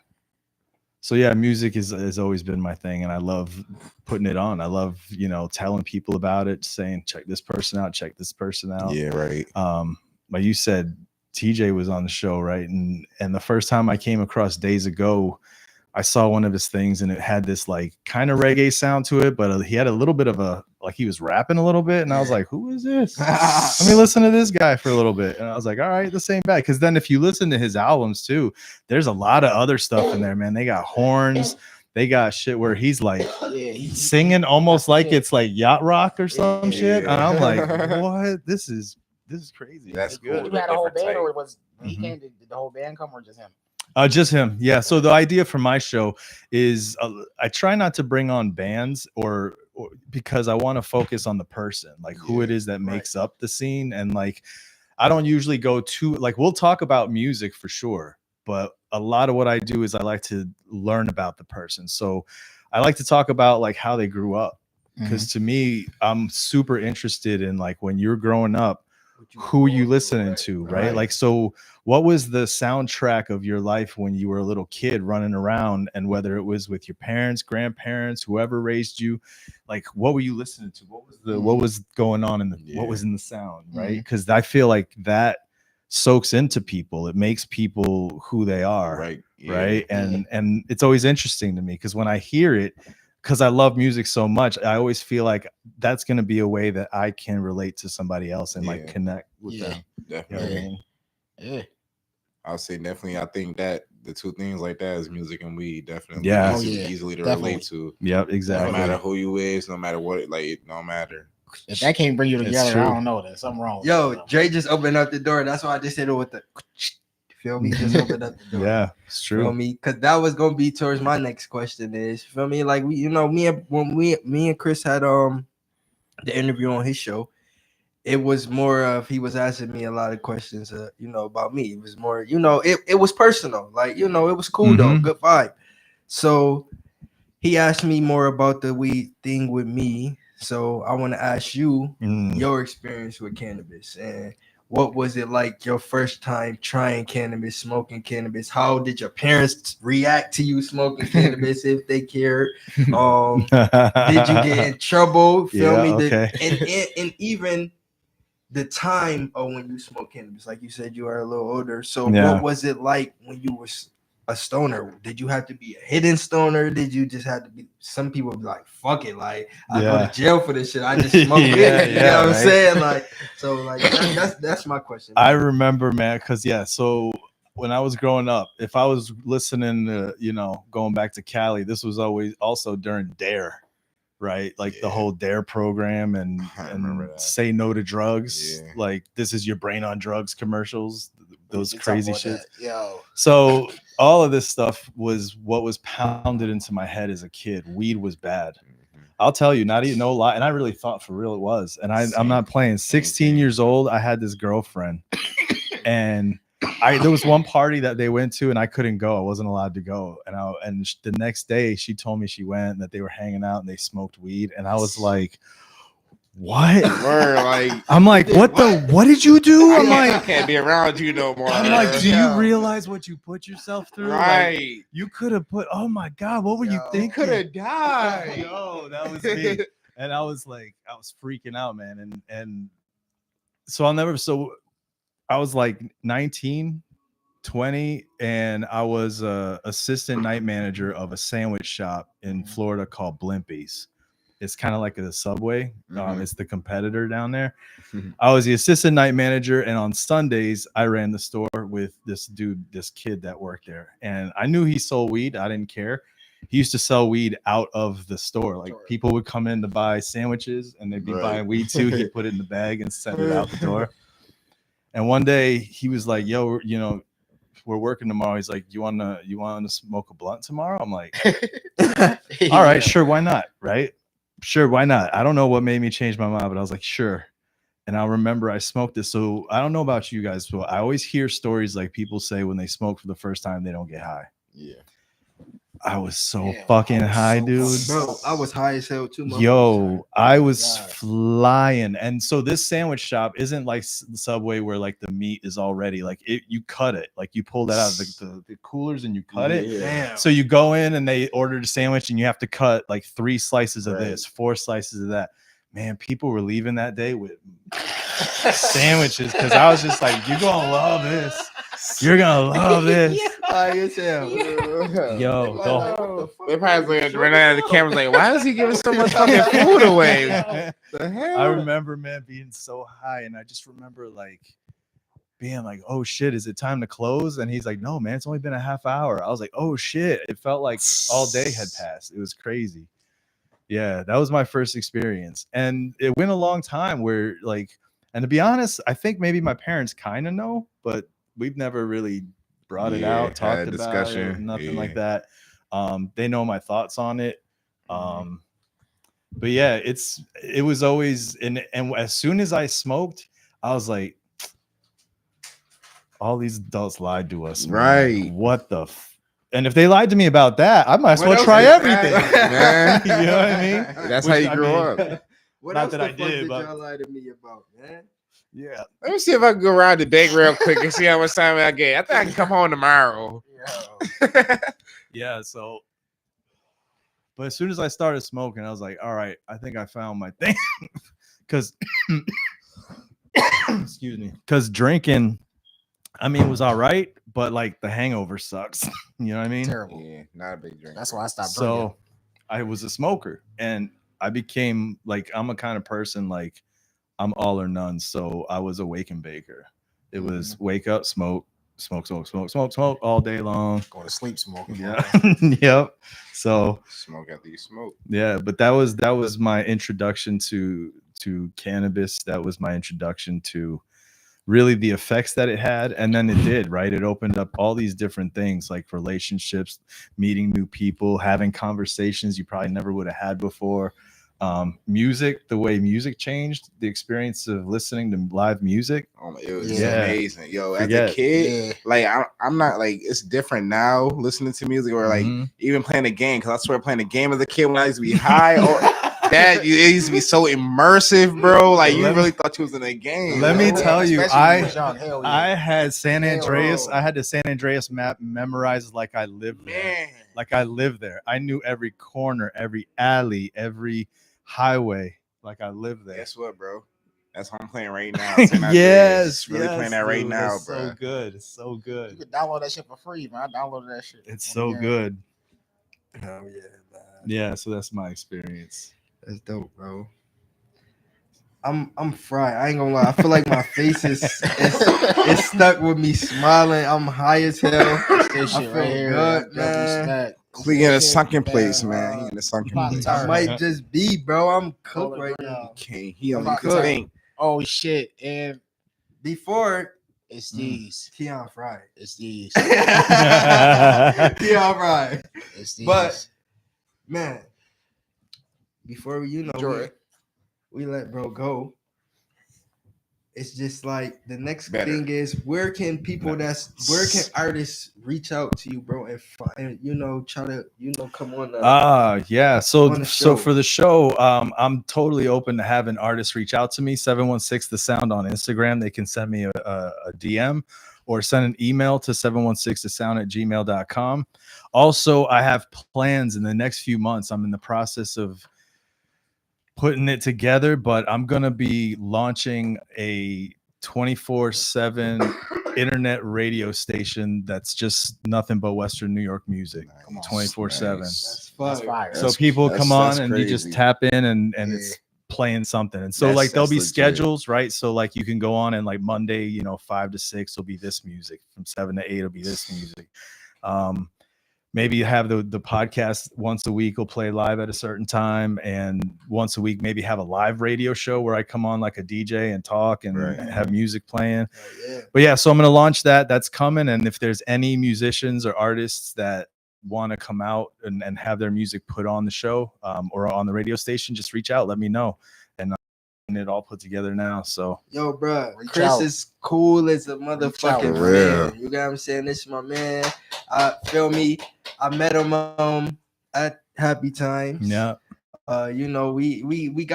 Speaker 4: So yeah, music has always been my thing, and I love putting it on. I love, you know, telling people about it, saying check this person out, check this person out.
Speaker 3: Yeah, right.
Speaker 4: But you said TJ was on the show, right? And the first time I came across Days Ago, I saw one of his things and it had this like kind of reggae sound to it, but he had a little bit of like he was rapping a little bit. And I was like, who is this? Let me listen to this guy for a little bit. And I was like, all right, this ain't bad. Cause then if you listen to his albums too, there's a lot of other stuff in there, man. They got horns. They got shit where he's like singing almost like it's like yacht rock or some shit. And I'm like, what? This is crazy.
Speaker 3: That's
Speaker 2: good.
Speaker 3: cool.
Speaker 2: You had a whole band, or was he came? Did the whole band come, or just him?
Speaker 4: Just him. Yeah. So the idea for my show is I try not to bring on bands or because I want to focus on the person, like who it is that makes up the scene. And like, I don't usually go too, like, we'll talk about music for sure, but a lot of what I do is I like to learn about the person. So I like to talk about like how they grew up. Because to me, I'm super interested in like when you're growing up, who you listening to, right? Like, so what was the soundtrack of your life when you were a little kid running around, and whether it was with your parents, grandparents, whoever raised you, like what were you listening to? What was going on in what was in the sound, right? Because I feel like that soaks into people. It makes people who they are, right? And it's always interesting to me because when I hear it, because I love music so much, I always feel like that's going to be a way that I can relate to somebody else and like connect with them. You know what I
Speaker 3: Definitely.
Speaker 4: mean?
Speaker 2: Yeah.
Speaker 3: I'll say definitely. I think that the two things like that is music and weed. Definitely.
Speaker 4: Yeah.
Speaker 2: Oh,
Speaker 3: Easy,
Speaker 2: yeah.
Speaker 3: easily to
Speaker 2: Definitely.
Speaker 3: relate to.
Speaker 4: Yep, exactly.
Speaker 3: No matter who you is, no matter what, like no matter.
Speaker 2: If that can't bring you
Speaker 4: It's
Speaker 2: together,
Speaker 4: true.
Speaker 2: I don't know. There's something wrong. With
Speaker 1: Yo,
Speaker 2: that.
Speaker 1: Dre just opened up the door. That's why I just hit it with the. Feel me? Just opened up the door.
Speaker 4: Yeah, it's
Speaker 1: Feel
Speaker 4: true.
Speaker 1: me? Because that was gonna be towards my next question. Is feel me? Like me and Chris had the interview on his show. It was more of he was asking me a lot of questions, about me. It was more, it was personal. Like, it was cool though,
Speaker 4: Mhm.
Speaker 1: good vibe. So he asked me more about the weed thing with me. So I want to ask you your experience with cannabis and what was it like your first time trying cannabis, smoking cannabis? How did your parents react to you smoking cannabis if they cared? Did you get in trouble? Feel
Speaker 4: Yeah,
Speaker 1: me?
Speaker 4: okay.
Speaker 1: And even the time of when you smoke cannabis, like you said, you are a little older. So
Speaker 4: Yeah.
Speaker 1: what was it like when you were a stoner? Did you have to be a hidden stoner? Did you just have to be? Some people be like, "Fuck it, like I go to jail for this shit. I just smoke it."
Speaker 4: Yeah,
Speaker 1: You know what I'm
Speaker 4: right.
Speaker 1: saying? Like, so like that's my question.
Speaker 4: I remember, man, because so when I was growing up, if I was listening to, going back to Cali, this was always also during DARE, right? Like the whole DARE program and
Speaker 3: I remember that.
Speaker 4: Say No to Drugs.
Speaker 3: Yeah.
Speaker 4: Like this is your brain on drugs commercials, those
Speaker 2: You talk
Speaker 4: crazy
Speaker 2: about
Speaker 4: shit.
Speaker 2: that. Yo.
Speaker 4: So all of this stuff was what was pounded into my head as a kid. Weed was bad. I'll tell you, not even no lie. And I really thought for real it was. And I'm not playing. 16 years old, I had this girlfriend. And there was one party that they went to and I couldn't go. I wasn't allowed to go. And the next day she told me she went and that they were hanging out and they smoked weed. And I was like, what? I'm like, what did you do? I'm
Speaker 3: I
Speaker 4: like,
Speaker 3: can't be around you no more.
Speaker 4: I'm like, do you realize what you put yourself through?
Speaker 3: Right.
Speaker 4: Like, you could have put, oh my God, what were you thinking?
Speaker 3: Could have died.
Speaker 4: Yo, that was me. And I was like, I was freaking out, man. And so I was like 19, 20, and I was assistant night manager of a sandwich shop in Florida called Blimpies. It's kind of like a Subway. It's the competitor down there. I was the assistant night manager, and on Sundays, I ran the store with this kid that worked there. And I knew he sold weed. I didn't care. He used to sell weed out of the store. Like people would come in to buy sandwiches, and they'd be buying weed too. He'd put it in the bag and send it out the door. And one day he was like, "Yo, we're working tomorrow." He's like, "You want to smoke a blunt tomorrow?" I'm like, "All right, sure, why not?" Right? Sure, why not? I don't know what made me change my mind, but I was like, sure. And I remember I smoked this. So I don't know about you guys, but I always hear stories like people say when they smoke for the first time, they don't get high.
Speaker 3: Yeah.
Speaker 4: I was so fucking high, dude.
Speaker 1: Bro, I was high as hell too.
Speaker 4: Yo, I was flying. And so this sandwich shop isn't like Subway where like the meat is already like you cut it. Like you pull that out of the coolers and you cut it.
Speaker 1: Damn.
Speaker 4: So you go in and they ordered a sandwich and you have to cut like 3 slices of this, 4 slices of that. Man, people were leaving that day with sandwiches because I was just like, you're gonna love this. You're gonna love this. Yo,
Speaker 3: they probably ran out of the camera like, why is he giving so much fucking food away? The hell?
Speaker 4: I remember, man, being so high, and I just remember like being like, oh shit, is it time to close? And he's like, no, man, it's only been a half hour. I was like, oh shit. It felt like all day had passed. It was crazy. Yeah, that was my first experience. And it went a long time where like, and to be honest, I think maybe my parents kind of know, but we've never really brought it out, talked about it, nothing like that. They know my thoughts on it. But yeah, it was always, and as soon as I smoked, I was like, all these adults lied to us, man.
Speaker 3: Right?
Speaker 4: What the and if they lied to me about that, I might as well try everything.
Speaker 3: Man.
Speaker 4: You know what I mean?
Speaker 3: That's how you grew up.
Speaker 1: What
Speaker 4: Not
Speaker 1: else
Speaker 4: that
Speaker 1: the
Speaker 4: I
Speaker 1: fuck
Speaker 4: did, but
Speaker 1: y'all lie to me about, man?
Speaker 4: yeah.
Speaker 3: Let me see if I can go around the bank real quick and see how much time I get. I think I can come home tomorrow.
Speaker 4: Yeah, so but as soon as I started smoking, I was like, all right, I think I found my thing. Because excuse me, because drinking, I mean, it was all right, but like the hangover sucks. You know what I mean?
Speaker 2: Terrible.
Speaker 3: Yeah, not a big drink.
Speaker 2: That's why I stopped drinking.
Speaker 4: So I was a smoker, and I became like, I'm a kind of person like I'm all or none. So I was a wake and baker. It was wake up, smoke, smoke, smoke, smoke, smoke, smoke all day long.
Speaker 2: Go to sleep smoking.
Speaker 4: Yeah. Yep. So
Speaker 3: Smoke after you smoke.
Speaker 4: yeah, but that was my introduction to cannabis. That was my introduction to really the effects that it had, and then it did, right? It opened up all these different things like relationships, meeting new people, having conversations you probably never would have had before. Music, the way music changed, the experience of listening to live music.
Speaker 3: Oh, it was
Speaker 4: Yeah.
Speaker 3: amazing. Yo,
Speaker 4: Forget.
Speaker 3: as a kid,
Speaker 2: Yeah.
Speaker 3: like I'm not like, it's different now listening to music or like
Speaker 4: Mhm.
Speaker 3: even playing a game. Cause I swear playing a game as a kid when I used to be high or it used to be so immersive, bro. Like you
Speaker 4: Let me-
Speaker 3: really thought you was in a game.
Speaker 4: Let me
Speaker 3: bro.
Speaker 4: tell you,
Speaker 2: Especially when you was young. Hell yeah.
Speaker 4: I had San
Speaker 2: Hell
Speaker 4: Andreas.
Speaker 2: no.
Speaker 4: I had the San Andreas map memorized like I lived there.
Speaker 3: Man.
Speaker 4: Like I lived there. I knew every corner, every alley, every highway. Like I lived there.
Speaker 3: Guess what, bro? That's what I'm playing right now. San Andreas.
Speaker 4: Yes,
Speaker 3: really playing that right
Speaker 4: dude,
Speaker 3: now,
Speaker 4: it's
Speaker 3: bro.
Speaker 4: so good. It's so
Speaker 2: You
Speaker 4: good.
Speaker 2: could download that shit for free, man. I downloaded that shit.
Speaker 4: It's
Speaker 2: on
Speaker 4: so
Speaker 2: the game.
Speaker 4: good.
Speaker 1: Oh yeah, man.
Speaker 4: Yeah, so that's my experience.
Speaker 1: That's dope, bro. I'm fried. I ain't gonna lie. I feel like my face is it's stuck with me smiling. I'm high as hell.
Speaker 2: This shit
Speaker 1: I feel
Speaker 2: right here.
Speaker 1: good,
Speaker 2: I definitely
Speaker 1: man.
Speaker 2: smack.
Speaker 3: We in a
Speaker 2: Shit,
Speaker 3: sunken place,
Speaker 2: man.
Speaker 3: man. He in a sunken
Speaker 2: About
Speaker 3: place.
Speaker 1: I might just be, bro. I'm cooked
Speaker 2: Color
Speaker 1: right
Speaker 2: green.
Speaker 1: now.
Speaker 3: Okay, he
Speaker 2: I'm
Speaker 3: only
Speaker 2: about
Speaker 3: can
Speaker 2: to-
Speaker 3: think.
Speaker 2: Oh shit! And
Speaker 1: Before
Speaker 2: it's these.
Speaker 1: Tion fried.
Speaker 2: It's these.
Speaker 1: Tion fried.
Speaker 2: It's these.
Speaker 1: But man, before you know
Speaker 2: Jordan.
Speaker 1: we let bro go. It's just like the next
Speaker 3: Better.
Speaker 1: thing is where can artists reach out to you, bro, and try to come on.
Speaker 4: Yeah.
Speaker 1: on
Speaker 4: So
Speaker 1: the show.
Speaker 4: for the show, I'm totally open to having artists reach out to me. 716theSOUND on Instagram. They can send me a DM or send an email to 716thesound@gmail.com. Also, I have plans in the next few months. I'm in the process of putting it together, but I'm gonna be launching a 24/7 internet radio station that's just nothing but Western New York music,
Speaker 2: Come on.
Speaker 4: 24/7.
Speaker 1: That's
Speaker 2: That's
Speaker 1: fire.
Speaker 2: fire.
Speaker 4: So people come on
Speaker 3: that's
Speaker 4: and you just
Speaker 3: crazy.
Speaker 4: tap in and
Speaker 2: Yeah.
Speaker 4: it's playing something. And so
Speaker 3: That's-
Speaker 4: like there'll
Speaker 3: that's
Speaker 4: be
Speaker 3: legit.
Speaker 4: schedules, right? So like you can go on and like Monday, 5 to 6 will be this music. From 7 to 8 will be this music. Maybe you have the podcast once a week will play live at a certain time, and once a week maybe have a live radio show where I come on like a DJ and talk and
Speaker 3: Right.
Speaker 4: have music playing.
Speaker 1: Yeah.
Speaker 4: But yeah, so I'm gonna launch that. That's coming. And if there's any musicians or artists that want to come out and have their music put on the show or on the radio station, just reach out, let me know. And I'm getting it all put together now. So
Speaker 1: Yo, bro,
Speaker 2: Reach
Speaker 1: Chris
Speaker 2: out.
Speaker 1: is cool as a
Speaker 2: out.
Speaker 1: motherfucking
Speaker 3: For real.
Speaker 1: man. You got what I'm saying? This is my man. Feel me? I met him at Happy Times.
Speaker 4: yeah.
Speaker 1: We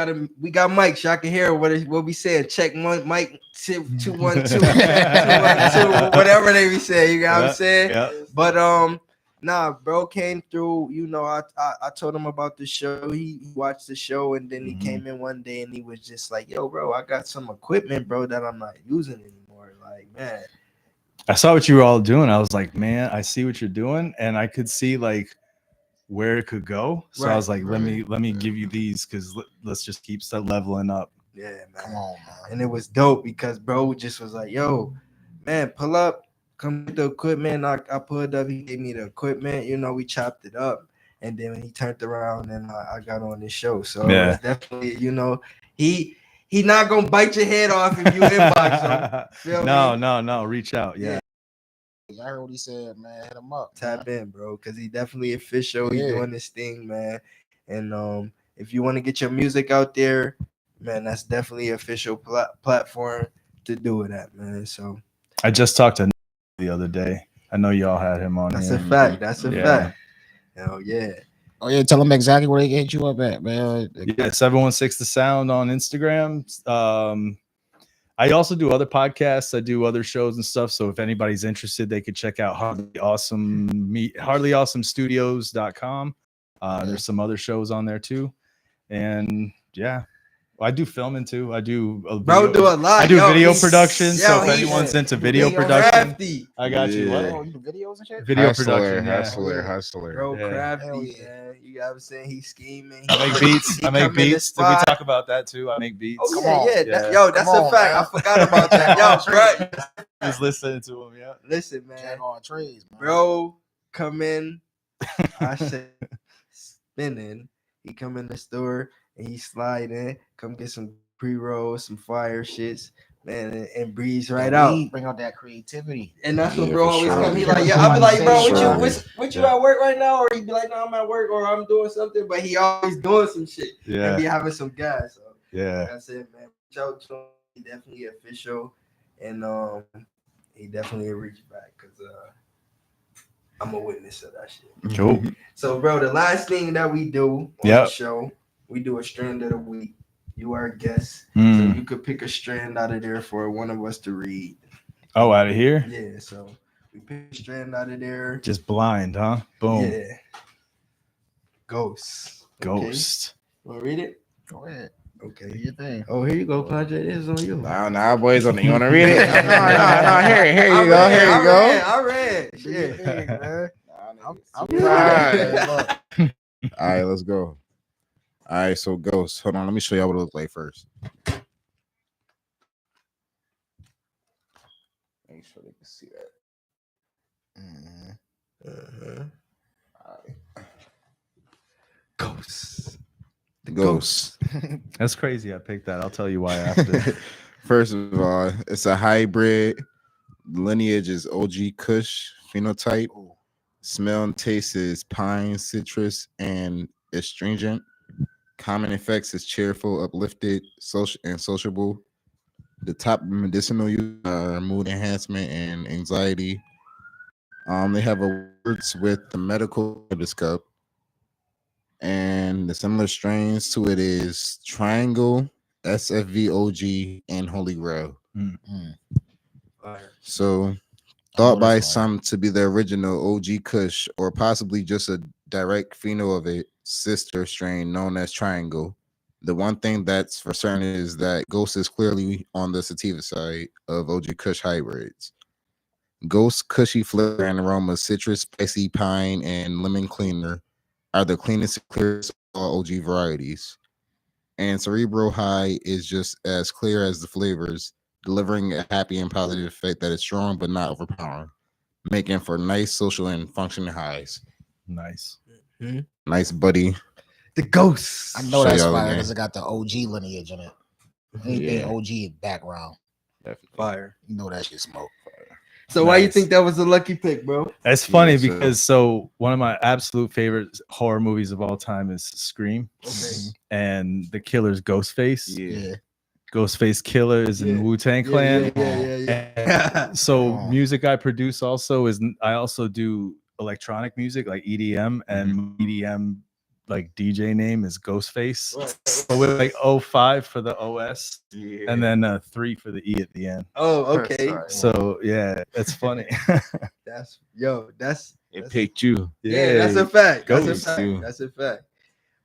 Speaker 1: got Mike. So I can hear what we saying. Check Mike 212, whatever they be saying. You got what I'm saying?
Speaker 4: Yeah.
Speaker 1: But nah, bro came through. I told him about the show. He watched the show and then he
Speaker 4: Mhm.
Speaker 1: came in one day and he was just like, "Yo, bro, I got some equipment, bro, that I'm not using anymore." Like, man,
Speaker 4: I saw what you were all doing. I was like, man, I see what you're doing, and I could see like where it could go. So I was like, let me give you these because let's just keep leveling up.
Speaker 1: yeah, man.
Speaker 2: Come on, man.
Speaker 1: And it was dope because bro just was like, "Yo, man, pull up, come get the equipment." I pulled up. He gave me the equipment. We chopped it up, and then when he turned around and I got on this show. So
Speaker 4: Yeah.
Speaker 1: it's definitely, he not gonna bite your head off if you inbox him. Feel me?
Speaker 4: No. Reach out. Yeah.
Speaker 2: I heard what he said, man. Hit him up.
Speaker 1: Tap in, bro, because he definitely official. He
Speaker 2: Yeah.
Speaker 1: doing this thing, man. And if you want to get your music out there, man, that's definitely an official platform to do it at, man. So
Speaker 4: I just talked to the other day. I know y'all had him on.
Speaker 1: that's
Speaker 4: here.
Speaker 1: a fact. That's a
Speaker 4: Yeah.
Speaker 1: fact. Hell yeah.
Speaker 2: Oh yeah, tell him exactly where they can hit you up at, man.
Speaker 4: Yeah, 716theSOUND on Instagram. I also do other podcasts. I do other shows and stuff. So if anybody's interested, they could check out HardlyAwesomeStudios.com. There's some other shows on there too. And yeah, I do filming too. I do a
Speaker 1: Bro,
Speaker 4: video,
Speaker 1: do a lot.
Speaker 4: I do video
Speaker 1: he's-
Speaker 4: production. So if
Speaker 1: he's-
Speaker 4: anyone's into
Speaker 2: he's
Speaker 4: video
Speaker 2: video
Speaker 4: production,
Speaker 1: crafty.
Speaker 4: I got you.
Speaker 3: Yeah.
Speaker 4: What?
Speaker 2: Oh, you do videos and shit?
Speaker 4: Video
Speaker 3: Hustler,
Speaker 4: production. Yeah.
Speaker 3: hustler.
Speaker 1: Bro,
Speaker 4: Yeah.
Speaker 1: crafty,
Speaker 2: Hell yeah.
Speaker 1: man. You got what I'm saying? He's scheming.
Speaker 4: I make beats.
Speaker 1: He
Speaker 4: I make
Speaker 1: come in the
Speaker 4: beats. Did we
Speaker 1: spot.
Speaker 4: talk about that too? I make beats.
Speaker 1: Oh,
Speaker 2: Come
Speaker 1: yeah,
Speaker 2: on.
Speaker 1: yeah.
Speaker 4: Yeah.
Speaker 1: Yo, that's
Speaker 2: Come
Speaker 1: a
Speaker 2: on,
Speaker 1: fact.
Speaker 2: man.
Speaker 1: I forgot about that. Yo, bro.
Speaker 4: Just listening to him. Yeah.
Speaker 1: Listen, man.
Speaker 2: Jack on trades, man.
Speaker 1: Bro, come in. I said, spinning. He come in the store and he slide in, come get some pre-rolls, some fire shits, man, and breeze right
Speaker 2: Yeah,
Speaker 1: out.
Speaker 2: we bring out that creativity.
Speaker 1: And that's what
Speaker 3: Yeah,
Speaker 1: bro
Speaker 3: for
Speaker 1: always
Speaker 3: sure.
Speaker 1: come. He like, yeah, I'll be like, bro, what
Speaker 3: Sure.
Speaker 1: you what you at work right now? Or he be like, no, I'm at work or I'm doing something, but he always doing some shit. And
Speaker 4: Yeah.
Speaker 1: be having some gas. So
Speaker 4: Yeah.
Speaker 1: like I said, man, reach out to him. He definitely official. And he definitely a reach back because I'm a witness of that shit.
Speaker 4: Cool.
Speaker 1: So, bro, the last thing that we do on
Speaker 4: Yep.
Speaker 1: the show, we do a strand of the week. You are a guest,
Speaker 4: Mm.
Speaker 1: so you could pick a strand out of there for one of us to read.
Speaker 4: Oh, out of here.
Speaker 1: Yeah, so we pick a strand out of there.
Speaker 4: Just blind, huh? Boom.
Speaker 1: Yeah. Ghosts.
Speaker 4: Ghost.
Speaker 1: Want to read it?
Speaker 2: Go ahead. Do
Speaker 1: Okay.
Speaker 2: your thing.
Speaker 1: Oh, here you go, Padre. This is on you.
Speaker 3: Nah, boys. You want to read it? No. Here you go.
Speaker 1: I read.
Speaker 2: Do your
Speaker 1: Yeah.
Speaker 2: thing, man. I'm
Speaker 3: Right.
Speaker 2: proud.
Speaker 3: All right, let's go. All right, so Ghost. Hold on, let me show y'all what it looks like first. Make sure they can see that.
Speaker 2: Mhm.
Speaker 3: All right.
Speaker 1: Ghosts.
Speaker 3: Ghost.
Speaker 4: That's crazy. I picked that. I'll tell you why after.
Speaker 3: First of all, it's a hybrid. Lineage is OG Kush phenotype.
Speaker 2: Ooh.
Speaker 3: Smell and taste is pine, citrus, and astringent. Common effects is cheerful, uplifted, social, and sociable. The top medicinal use are mood enhancement and anxiety. They have words with the medical cannabis cup. And the similar strains to it is Triangle, SFVOG, and Holy Grail.
Speaker 2: Mm.
Speaker 3: So
Speaker 2: I
Speaker 3: thought
Speaker 2: know
Speaker 3: by
Speaker 2: this one.
Speaker 3: some to be the original OG Kush, or possibly just a direct pheno of its sister strain known as Triangle. The one thing that's for certain is that Ghost is clearly on the sativa side of OG Kush hybrids. Ghost cushy flavor and aroma, citrus, spicy, pine, and lemon cleaner are the cleanest and clearest of all OG varieties. And Cerebral High is just as clear as the flavors, delivering a happy and positive effect that is strong but not overpowering, making for nice social and functioning highs.
Speaker 4: Nice.
Speaker 3: Nice, buddy.
Speaker 1: The ghosts.
Speaker 2: I know
Speaker 3: Show
Speaker 2: that's
Speaker 3: y'all
Speaker 2: fire
Speaker 3: again.
Speaker 2: because it got the OG lineage in it. Anything
Speaker 3: Yeah.
Speaker 2: OG background,
Speaker 1: Fire.
Speaker 2: you know that shit smoke.
Speaker 1: So why you
Speaker 4: Nice.
Speaker 1: think that was a lucky pick, bro?
Speaker 4: That's funny
Speaker 3: Yeah, so-
Speaker 4: because so one of my absolute favorite horror movies of all time is Scream,
Speaker 1: Okay.
Speaker 4: and the killer's Ghostface.
Speaker 3: Yeah.
Speaker 4: Ghostface Killer is in
Speaker 1: Yeah.
Speaker 4: Wu-Tang Clan.
Speaker 1: Yeah.
Speaker 4: So
Speaker 2: Oh.
Speaker 4: music I produce also is I also do electronic music like EDM, and my EDM like DJ name is Ghostface. But with like 05 for the OS and then 3 for the E at the end.
Speaker 1: Oh, okay.
Speaker 3: Sorry.
Speaker 4: So yeah, it's funny.
Speaker 1: That's
Speaker 3: It picked you.
Speaker 1: yeah, that's a fact. That's a
Speaker 4: Ghost,
Speaker 1: fact.
Speaker 3: dude.
Speaker 1: That's a fact.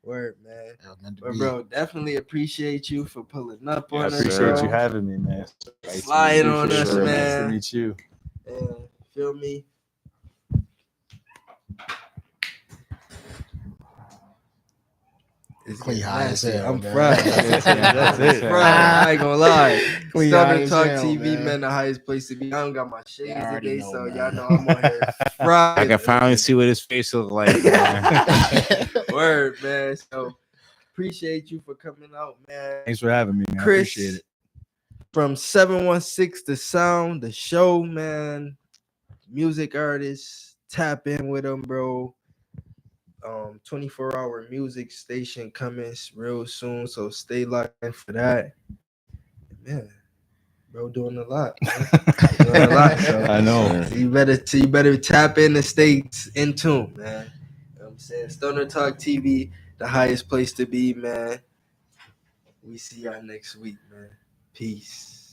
Speaker 1: Word, man.
Speaker 2: That was meant to
Speaker 1: But
Speaker 2: be.
Speaker 1: bro, definitely appreciate you for pulling up
Speaker 3: Yeah,
Speaker 1: on
Speaker 4: I
Speaker 1: us.
Speaker 4: appreciate
Speaker 1: bro.
Speaker 4: you having me, man.
Speaker 1: Slide on
Speaker 3: For
Speaker 1: us,
Speaker 3: sure,
Speaker 4: Nice to
Speaker 1: man.
Speaker 4: meet you.
Speaker 1: Feel me? It's
Speaker 2: Clean
Speaker 1: getting
Speaker 2: high as
Speaker 1: nasty.
Speaker 2: hell,
Speaker 1: I'm
Speaker 2: man.
Speaker 1: fried.
Speaker 4: That's it.
Speaker 1: Fried. I ain't gonna lie.
Speaker 2: Clean high
Speaker 1: Stoner
Speaker 2: as
Speaker 1: Talk
Speaker 2: hell,
Speaker 1: TV,
Speaker 2: man.
Speaker 1: man, the highest place to be. I don't got my shades
Speaker 2: Y'all already
Speaker 1: today,
Speaker 2: know,
Speaker 1: so
Speaker 2: man.
Speaker 1: y'all know I'm on here fried.
Speaker 3: I can finally see what his face looks like. Man.
Speaker 1: Word, man. So appreciate you for coming out, man.
Speaker 4: Thanks for having me, man. I
Speaker 1: Chris
Speaker 4: appreciate it.
Speaker 1: from 716 The Sound, the show, man. Music artist, tap in with them, bro. 24-hour music station coming real soon, so stay locked in for that. Man, bro, doing a lot. Man. Doing a lot, so.
Speaker 4: I know.
Speaker 1: So you better tap in and stay in tune, man. You know what I'm saying? Stoner Talk TV, the highest place to be, man. We see y'all next week, man. Peace.